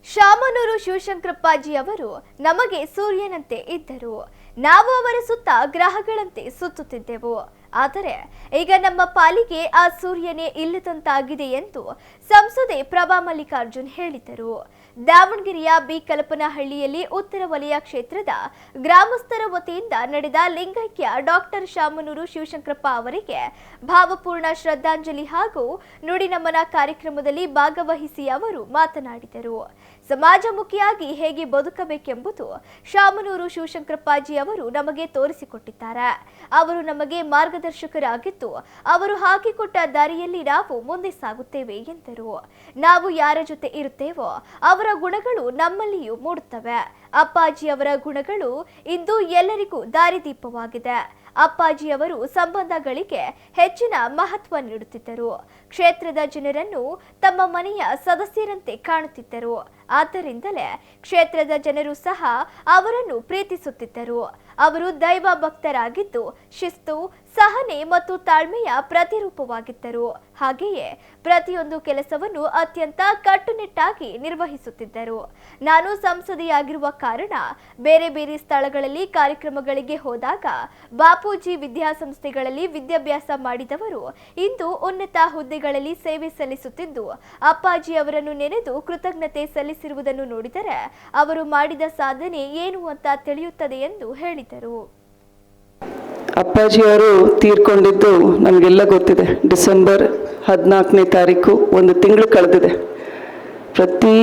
ಶಾಮನೂರು ಶಿವಶಂಕರಪ್ಪಾಜಿ ಅವರು ನಮಗೆ ಸೂರ್ಯನಂತೆ ಇದ್ದರು. ನಾವು ಅವರ ಸುತ್ತ ಗ್ರಹಗಳಂತೆ ಸುತ್ತುತ್ತಿದ್ದೆವು. ಆದರೆ ಈಗ ನಮ್ಮ ಪಾಲಿಗೆ ಆ ಸೂರ್ಯನೇ ಇಲ್ಲದಂತಾಗಿದೆ ಎಂದು ಸಂಸದೆ ಪ್ರಭಾ ಮಲ್ಲಿಕಾರ್ಜುನ್ ಹೇಳಿದರು. ದಾವಣಗೆರೆಯ ಬಿ ಕಲ್ಪನಹಳ್ಳಿಯಲ್ಲಿ ಉತ್ತರ ವಲಯ ಕ್ಷೇತ್ರದ ಗ್ರಾಮಸ್ಥರ ವತಿಯಿಂದ ನಡೆದ ಲಿಂಗೈಕ್ಯ ಡಾಕ್ಟರ್ ಶಾಮನೂರು ಶಿವಶಂಕರಪ್ಪ ಅವರಿಗೆ ಭಾವಪೂರ್ಣ ಶ್ರದ್ಧಾಂಜಲಿ ಹಾಗೂ ನುಡಿನಮನ ಕಾರ್ಯಕ್ರಮದಲ್ಲಿ ಭಾಗವಹಿಸಿ ಅವರು ಮಾತನಾಡಿದರು. ಸಮಾಜಮುಖಿಯಾಗಿ ಹೇಗೆ ಬದುಕಬೇಕೆಂಬುದು ಶಾಮನೂರು ಶಿವಶಂಕರಪ್ಪಾಜಿ ಅವರು ನಮಗೆ ತೋರಿಸಿಕೊಟ್ಟಿದ್ದಾರೆ. ಅವರು ನಮಗೆ ಮಾರ್ಗದರ್ಶಕರಾಗಿದ್ದು ಅವರು ಹಾಕಿಕೊಟ್ಟ ದಾರಿಯಲ್ಲಿ ನಾವು ಮುಂದೆ ಸಾಗುತ್ತೇವೆ ಎಂದರು. ನಾವು ಯಾರ ಜೊತೆ ಇರುತ್ತೇವೋ ಅವರ ಗುಣಗಳು ನಮ್ಮಲ್ಲಿಯೂ ಮೂಡುತ್ತವೆ. ಅಪ್ಪಾಜಿ ಅವರ ಗುಣಗಳು ಇಂದು ಎಲ್ಲರಿಗೂ ದಾರಿದೀಪವಾಗಿದೆ. ಅಪ್ಪಾಜಿಯವರು ಸಂಬಂಧಗಳಿಗೆ ಹೆಚ್ಚಿನ ಮಹತ್ವ ನೀಡುತ್ತಿದ್ದರು. ಕ್ಷೇತ್ರದ ಜನರನ್ನು ತಮ್ಮ ಮನೆಯ ಸದಸ್ಯರಂತೆ ಕಾಣುತ್ತಿದ್ದರು. ಆದ್ದರಿಂದಲೇ ಕ್ಷೇತ್ರದ ಜನರು ಸಹ ಅವರನ್ನು ಪ್ರೀತಿಸುತ್ತಿದ್ದರು. ಅವರು ದೈವ ಭಕ್ತರಾಗಿದ್ದು ಶಿಸ್ತು, ಸಹನೆ ಮತ್ತು ತಾಳ್ಮೆಯ ಪ್ರತಿರೂಪವಾಗಿದ್ದರು. ಹಾಗೆಯೇ ಪ್ರತಿಯೊಂದು ಕೆಲಸವನ್ನು ಅತ್ಯಂತ ಕಟ್ಟುನಿಟ್ಟಾಗಿ ನಿರ್ವಹಿಸುತ್ತಿದ್ದರು. ನಾನು ಸಂಸದೆಯಾಗಿರುವ ಕಾರಣ ಬೇರೆ ಬೇರೆ ಸ್ಥಳಗಳಲ್ಲಿ ಕಾರ್ಯಕ್ರಮಗಳಿಗೆ ಹೋದಾಗ ಬಾಪೂಜಿ ವಿದ್ಯಾಸಂಸ್ಥೆಗಳಲ್ಲಿ ವಿದ್ಯಾಭ್ಯಾಸ ಮಾಡಿದವರು ಇಂದು ಉನ್ನತ ಹುದ್ದೆಗಳಲ್ಲಿ ಸೇವೆ ಸಲ್ಲಿಸುತ್ತಿದ್ದು ಅಪ್ಪಾಜಿ ಅವರನ್ನು ನೆನೆದು ಕೃತಜ್ಞತೆ ಸಲ್ಲಿಸಿರುವುದನ್ನು ನೋಡಿದರೆ ಅವರು ಮಾಡಿದ ಸಾಧನೆ ಏನು ಅಂತ ತಿಳಿಯುತ್ತದೆ ಎಂದು ಹೇಳಿದರು. ಅಪ್ಪಾಜಿಯವರು ತೀರ್ಕೊಂಡಿದ್ದು ನಮಗೆಲ್ಲ ಗೊತ್ತಿದೆ. ಡಿಸೆಂಬರ್ 14ನೇ ತಾರೀಕು, ಒಂದು ತಿಂಗಳು ಕಳೆದಿದೆ. ಪ್ರತಿ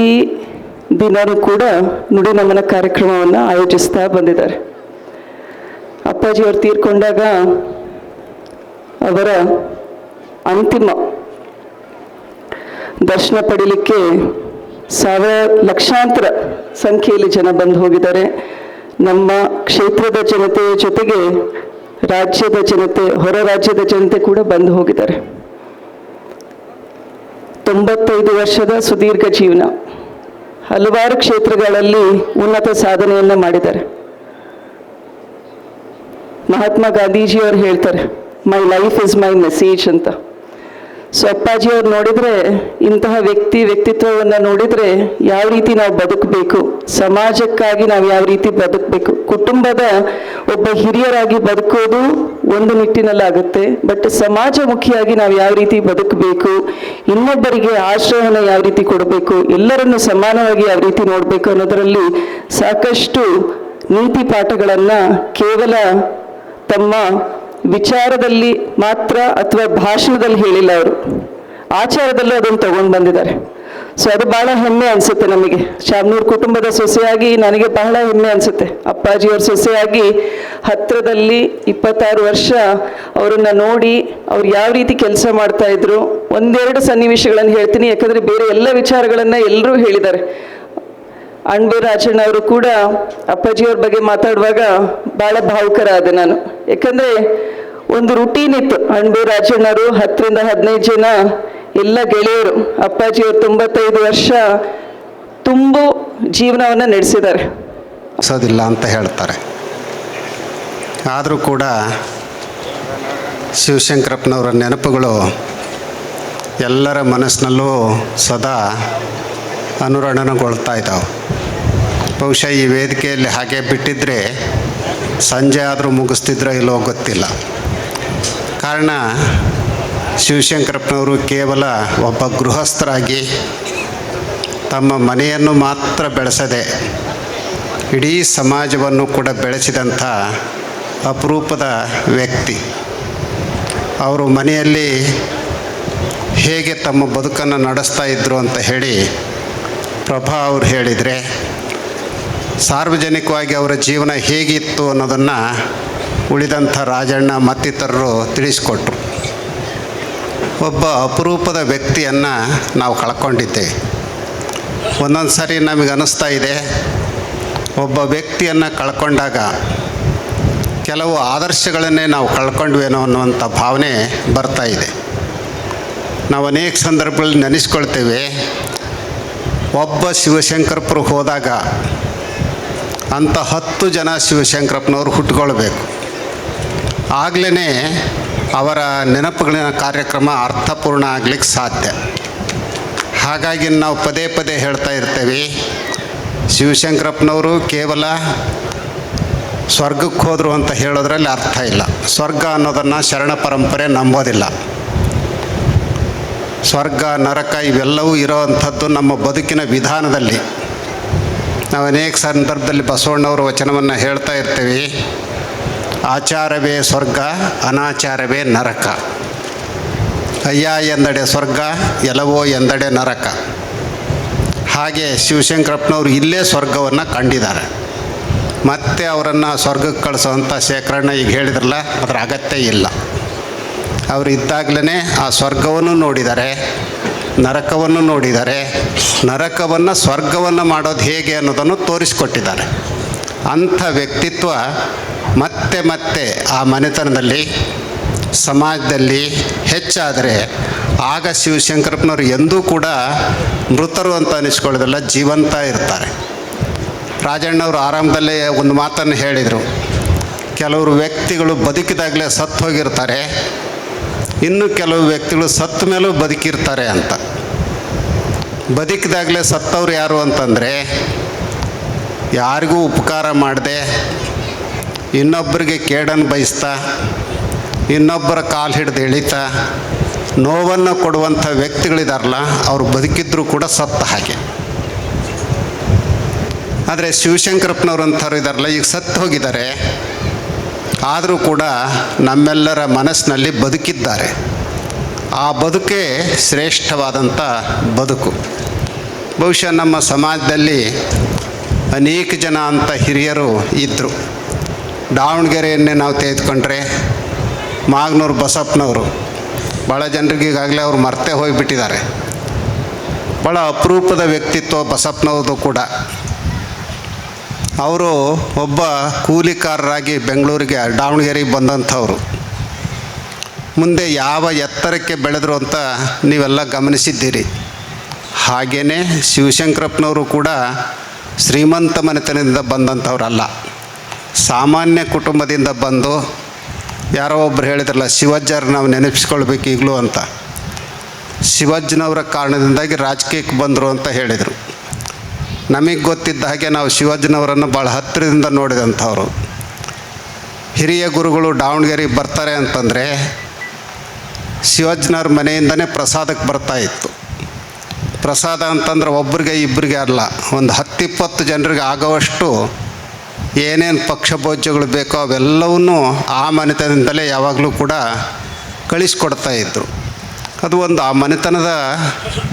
ದಿನವೂ ಕೂಡ ನುಡಿ ನಮನ ಕಾರ್ಯಕ್ರಮವನ್ನು ಆಯೋಜಿಸ್ತಾ ಬಂದಿದ್ದಾರೆ. ಅಪ್ಪಾಜಿಯವರು ತೀರ್ಕೊಂಡಾಗ ಅವರ ಅಂತಿಮ ದರ್ಶನ ಪಡೀಲಿಕ್ಕೆ ಲಕ್ಷಾಂತರ ಸಂಖ್ಯೆಯಲ್ಲಿ ಜನ ಬಂದು ಹೋಗಿದ್ದಾರೆ. ನಮ್ಮ ಕ್ಷೇತ್ರದ ಜನತೆಯ ಜೊತೆಗೆ ರಾಜ್ಯದ ಜನತೆ, ಹೊರ ರಾಜ್ಯದ ಜನತೆ ಕೂಡ ಬಂದು ಹೋಗಿದ್ದಾರೆ. 95 ವರ್ಷದ ಸುದೀರ್ಘ ಜೀವನ, ಹಲವಾರು ಕ್ಷೇತ್ರಗಳಲ್ಲಿ ಉನ್ನತ ಸಾಧನೆಯನ್ನ ಮಾಡಿದ್ದಾರೆ. ಮಹಾತ್ಮ ಗಾಂಧೀಜಿಯವರು ಹೇಳ್ತಾರೆ, my life is my message ಅಂತ. ಸೊ ಅಪ್ಪಾಜಿಯವ್ರು ನೋಡಿದರೆ, ಇಂತಹ ವ್ಯಕ್ತಿತ್ವವನ್ನು ನೋಡಿದರೆ ಯಾವ ರೀತಿ ನಾವು ಬದುಕಬೇಕು, ಸಮಾಜಕ್ಕಾಗಿ ನಾವು ಯಾವ ರೀತಿ ಬದುಕಬೇಕು, ಕುಟುಂಬದ ಒಬ್ಬ ಹಿರಿಯರಾಗಿ ಬದುಕೋದು ಒಂದು ನಿಟ್ಟಿನಲ್ಲಾಗುತ್ತೆ. ಬಟ್ ಸಮಾಜಮುಖಿಯಾಗಿ ನಾವು ಯಾವ ರೀತಿ ಬದುಕಬೇಕು, ಇನ್ನೊಬ್ಬರಿಗೆ ಆಶ್ರಯವನ್ನು ಯಾವ ರೀತಿ ಕೊಡಬೇಕು, ಎಲ್ಲರನ್ನು ಸಮಾನವಾಗಿ ಯಾವ ರೀತಿ ನೋಡಬೇಕು ಅನ್ನೋದರಲ್ಲಿ ಸಾಕಷ್ಟು ನೀತಿ ಪಾಠಗಳನ್ನು ಕೇವಲ ತಮ್ಮ ವಿಚಾರದಲ್ಲಿ ಮಾತ್ರ ಅಥವಾ ಭಾಷಣದಲ್ಲಿ ಹೇಳಿಲ್ಲ, ಅವರು ಆಚಾರದಲ್ಲೂ ಅದನ್ನು ತಗೊಂಡು ಬಂದಿದ್ದಾರೆ. ಸೊ ಅದು ಬಹಳ ಹೆಮ್ಮೆ ಅನಿಸುತ್ತೆ ನಮಗೆ. ಶಾಮನೂರು ಕುಟುಂಬದ ಸೊಸೆಯಾಗಿ ನನಗೆ ಬಹಳ ಹೆಮ್ಮೆ ಅನಿಸುತ್ತೆ. ಅಪ್ಪಾಜಿಯವ್ರ ಸೊಸೆಯಾಗಿ ಹತ್ತಿರದಲ್ಲಿ 26 ವರ್ಷ ಅವರನ್ನು ನೋಡಿ ಅವ್ರು ಯಾವ ರೀತಿ ಕೆಲಸ ಮಾಡ್ತಾ ಇದ್ರು. ಒಂದೆರಡು ಸನ್ನಿವೇಶಗಳನ್ನು ಹೇಳ್ತೀನಿ, ಯಾಕಂದರೆ ಬೇರೆ ಎಲ್ಲ ವಿಚಾರಗಳನ್ನು ಎಲ್ಲರೂ ಹೇಳಿದ್ದಾರೆ. ಅಣ್ಬೂರು ರಾಜಣ್ಣ ಅವರು ಕೂಡ ಅಪ್ಪಾಜಿಯವ್ರ ಬಗ್ಗೆ ಮಾತಾಡುವಾಗ ಭಾಳ ಭಾವುಕರಾದೆ ನಾನು. ಯಾಕಂದರೆ ಒಂದು ರುಟೀನ್ ಇತ್ತು. ಅಣ್ಬೂರು ರಾಜಣ್ಣವರು 10ರಿಂದ 15 ಜನ ಎಲ್ಲ ಗೆಳೆಯರು. ಅಪ್ಪಾಜಿಯವರು 95 ವರ್ಷ ತುಂಬು ಜೀವನವನ್ನು ನಡೆಸಿದ್ದಾರೆ. ಸೋದಿಲ್ಲ ಅಂತ ಹೇಳ್ತಾರೆ. ಆದರೂ ಕೂಡ ಶಿವಶಂಕರಪ್ಪನವರ ನೆನಪುಗಳು ಎಲ್ಲರ ಮನಸ್ಸಿನಲ್ಲೂ ಸದಾ ಅನುರಣನಗೊಳ್ತಾ ಇದ್ದಾವೆ. ಬಹುಶಃ ಈ ವೇದಿಕೆಯಲ್ಲಿ ಹಾಗೆ ಬಿಟ್ಟಿದ್ದರೆ ಸಂಜೆ ಆದರೂ ಮುಗಿಸ್ತಿದ್ರೋ ಇಲ್ಲೋ ಗೊತ್ತಿಲ್ಲ. ಕಾರಣ ಶಿವಶಂಕರಪ್ಪನವರು ಕೇವಲ ಒಬ್ಬ ಗೃಹಸ್ಥರಾಗಿ ತಮ್ಮ ಮನೆಯನ್ನು ಮಾತ್ರ ಬೆಳೆಸದೆ ಇಡೀ ಸಮಾಜವನ್ನು ಕೂಡ ಬೆಳೆಸಿದಂಥ ಅಪರೂಪದ ವ್ಯಕ್ತಿ. ಅವರು ಮನೆಯಲ್ಲಿ ಹೇಗೆ ತಮ್ಮ ಬದುಕನ್ನು ನಡೆಸ್ತಾ ಇದ್ದರು ಅಂತ ಹೇಳಿ ಪ್ರಭಾ ಅವರು ಹೇಳಿದರೆ, ಸಾರ್ವಜನಿಕವಾಗಿ ಅವರ ಜೀವನ ಹೇಗಿತ್ತು ಅನ್ನೋದನ್ನು ಉಳಿದಂಥ ರಾಜಣ್ಣ ಮತ್ತಿತರರು ತಿಳಿಸಿಕೊಟ್ರು. ಒಬ್ಬ ಅಪರೂಪದ ವ್ಯಕ್ತಿಯನ್ನು ನಾವು ಕಳ್ಕೊಂಡಿದ್ದೇವೆ. ಒಂದೊಂದು ಸಾರಿ ನಮಗೆ ಅನ್ನಿಸ್ತಾ ಇದೆ, ಒಬ್ಬ ವ್ಯಕ್ತಿಯನ್ನು ಕಳ್ಕೊಂಡಾಗ ಕೆಲವು ಆದರ್ಶಗಳನ್ನೇ ನಾವು ಕಳ್ಕೊಂಡ್ವೇನೋ ಅನ್ನುವಂಥ ಭಾವನೆ ಬರ್ತಾ ಇದೆ. ನಾವು ಅನೇಕ ಸಂದರ್ಭಗಳಲ್ಲಿ ನೆನೆಸ್ಕೊಳ್ತೇವೆ, ಒಬ್ಬ ಶಿವಶಂಕರಪ್ಪರು ಹೋದಾಗ ಅಂಥ 10 ಜನ ಶಿವಶಂಕರಪ್ಪನವರು ಹುಟ್ಟುಕೊಳ್ಬೇಕು. ಆಗಲೇ ಅವರ ನೆನಪುಗಳಿನ ಕಾರ್ಯಕ್ರಮ ಅರ್ಥಪೂರ್ಣ ಆಗಲಿಕ್ಕೆ ಸಾಧ್ಯ. ಹಾಗಾಗಿ ನಾವು ಪದೇ ಪದೇ ಹೇಳ್ತಾ ಇರ್ತೇವೆ, ಶಿವಶಂಕರಪ್ಪನವರು ಕೇವಲ ಸ್ವರ್ಗಕ್ಕೆ ಹೋದರು ಅಂತ ಹೇಳೋದ್ರಲ್ಲಿ ಅರ್ಥ ಇಲ್ಲ. ಸ್ವರ್ಗ ಅನ್ನೋದನ್ನು ಶರಣ ಪರಂಪರೆ ನಂಬೋದಿಲ್ಲ. ಸ್ವರ್ಗ ನರಕ ಇವೆಲ್ಲವೂ ಇರೋವಂಥದ್ದು ನಮ್ಮ ಬದುಕಿನ ವಿಧಾನದಲ್ಲಿ. ನಾವು ಅನೇಕ ಸಂದರ್ಭದಲ್ಲಿ ಬಸವಣ್ಣವರ ವಚನವನ್ನು ಹೇಳ್ತಾ ಇರ್ತೀವಿ, ಆಚಾರವೇ ಸ್ವರ್ಗ, ಅನಾಚಾರವೇ ನರಕ. ಅಯ್ಯ ಎಂದಡೆ ಸ್ವರ್ಗ, ಎಲವೋ ಎಂದಡೆ ನರಕ. ಹಾಗೆ ಶಿವಶಂಕರಪ್ಪನವರು ಇಲ್ಲೇ ಸ್ವರ್ಗವನ್ನು ಕಂಡಿದ್ದಾರೆ. ಮತ್ತೆ ಅವರನ್ನು ಸ್ವರ್ಗಕ್ಕೆ ಕಳಿಸೋವಂಥ ಶೇಖರಣ್ಣ ಈಗ ಹೇಳಿದ್ರಲ್ಲ, ಅದರ ಅಗತ್ಯ ಇಲ್ಲ. ಅವರು ಇದ್ದಾಗಲೇ ಆ ಸ್ವರ್ಗವನ್ನು ನೋಡಿದ್ದಾರೆ, ನರಕವನ್ನು ನೋಡಿದ್ದಾರೆ. ನರಕವನ್ನು ಸ್ವರ್ಗವನ್ನು ಮಾಡೋದು ಹೇಗೆ ಅನ್ನೋದನ್ನು ತೋರಿಸಿಕೊಟ್ಟಿದ್ದಾರೆ. ಅಂಥ ವ್ಯಕ್ತಿತ್ವ ಮತ್ತೆ ಮತ್ತೆ ಆ ಮನೆತನದಲ್ಲಿ, ಸಮಾಜದಲ್ಲಿ ಹೆಚ್ಚಾದರೆ ಆಗ ಶಿವಶಂಕರಪ್ಪನವರು ಎಂದೂ ಕೂಡ ಮೃತರು ಅಂತ ಅನಿಸ್ಕೊಳ್ಳೋದಿಲ್ಲ, ಜೀವಂತ ಇರ್ತಾರೆ. ರಾಜಣ್ಣವರು ಆರಂಭದಲ್ಲೇ ಒಂದು ಮಾತನ್ನು ಹೇಳಿದರು, ಕೆಲವರು ವ್ಯಕ್ತಿಗಳು ಬದುಕಿದಾಗಲೇ ಸತ್ತು ಹೋಗಿರ್ತಾರೆ, ಇನ್ನು ಕೆಲವು ವ್ಯಕ್ತಿಗಳು ಸತ್ತ ಮೇಲೂ ಬದುಕಿರ್ತಾರೆ ಅಂತ. ಬದುಕಿದಾಗಲೇ ಸತ್ತವ್ರು ಯಾರು ಅಂತಂದರೆ, ಯಾರಿಗೂ ಉಪಕಾರ ಮಾಡದೆ ಇನ್ನೊಬ್ಬರಿಗೆ ಕೇಡನ್ನು ಬಯಸ್ತಾ, ಇನ್ನೊಬ್ಬರ ಕಾಲು ಹಿಡಿದು ಎಳಿತಾ ನೋವನ್ನು ಕೊಡುವಂಥ ವ್ಯಕ್ತಿಗಳಿದಾರಲ್ಲ, ಅವರು ಬದುಕಿದ್ರೂ ಕೂಡ ಸತ್ತ ಹಾಗೆ. ಆದರೆ ಶಿವಶಂಕರಪ್ಪನವ್ರು ಅಂಥವ್ರು ಇದ್ದಾರಲ್ಲ, ಈಗ ಸತ್ತು ಹೋಗಿದ್ದಾರೆ, ಆದರೂ ಕೂಡ ನಮ್ಮೆಲ್ಲರ ಮನಸ್ಸಿನಲ್ಲಿ ಬದುಕಿದ್ದಾರೆ. ಆ ಬದುಕೇ ಶ್ರೇಷ್ಠವಾದಂಥ ಬದುಕು. ಬಹುಶಃ ನಮ್ಮ ಸಮಾಜದಲ್ಲಿ ಅನೇಕ ಜನ ಅಂತ ಹಿರಿಯರು ಇದ್ದರು. ದಾವಣಗೆರೆಯನ್ನೇ ನಾವು ತೆಗೆದುಕೊಂಡ್ರೆ ಮಾಗನೂರು ಬಸಪ್ಪನವರು, ಭಾಳ ಜನರಿಗೆ ಈಗಾಗಲೇ ಅವರು ಮರ್ತೇ ಹೋಗಿಬಿಟ್ಟಿದ್ದಾರೆ. ಭಾಳ ಅಪರೂಪದ ವ್ಯಕ್ತಿತ್ವ ಬಸಪ್ಪನವ್ರದ್ದು ಕೂಡ. ಅವರು ಒಬ್ಬ ಕೂಲಿಕಾರರಾಗಿ ಬೆಂಗಳೂರಿಗೆ, ದಾವಣಗೆರೆಗೆ ಬಂದಂಥವ್ರು. ಮುಂದೆ ಯಾವ ಎತ್ತರಕ್ಕೆ ಬೆಳೆದರು ಅಂತ ನೀವೆಲ್ಲ ಗಮನಿಸಿದ್ದೀರಿ. ಹಾಗೆಯೇ ಶಿವಶಂಕರಪ್ಪನವರು ಕೂಡ ಶ್ರೀಮಂತ ಮನೆತನದಿಂದ ಬಂದಂಥವ್ರಲ್ಲ, ಸಾಮಾನ್ಯ ಕುಟುಂಬದಿಂದ ಬಂದು, ಯಾರೋ ಒಬ್ಬರು ಹೇಳಿದ್ರಲ್ಲ, ಶಿವಜ್ಜರು ನಾವು ನೆನಪಿಸ್ಕೊಳ್ಬೇಕು ಈಗಲೂ ಅಂತ. ಶಿವಜ್ಜನವರ ಕಾರಣದಿಂದಾಗಿ ರಾಜಕೀಯಕ್ಕೆ ಬಂದರು ಅಂತ ಹೇಳಿದರು. ನಮಗೆ ಗೊತ್ತಿದ್ದ ಹಾಗೆ ನಾವು ಶಿವಜ್ಜನವರನ್ನು ಭಾಳ ಹತ್ತಿರದಿಂದ ನೋಡಿದಂಥವ್ರು. ಹಿರಿಯ ಗುರುಗಳು ದಾವಣಗೆರೆಗೆ ಬರ್ತಾರೆ ಅಂತಂದರೆ ಶಿವಜ್ಜನವ್ರ ಮನೆಯಿಂದನೇ ಪ್ರಸಾದಕ್ಕೆ ಬರ್ತಾಯಿತ್ತು. ಪ್ರಸಾದ ಅಂತಂದ್ರೆ ಒಬ್ಬರಿಗೆ ಇಬ್ಬರಿಗೆ ಅಲ್ಲ, ಒಂದು 10-20 ಜನರಿಗೆ ಆಗೋವಷ್ಟು ಏನೇನು ಪಕ್ಷ ಭೋಜ್ಯಗಳು ಬೇಕೋ ಅವೆಲ್ಲವನ್ನೂ ಆ ಮನೆತನದಿಂದಲೇ ಯಾವಾಗಲೂ ಕೂಡ ಕಳಿಸ್ಕೊಡ್ತಾಯಿದ್ರು. ಅದು ಒಂದು ಆ ಮನೆತನದ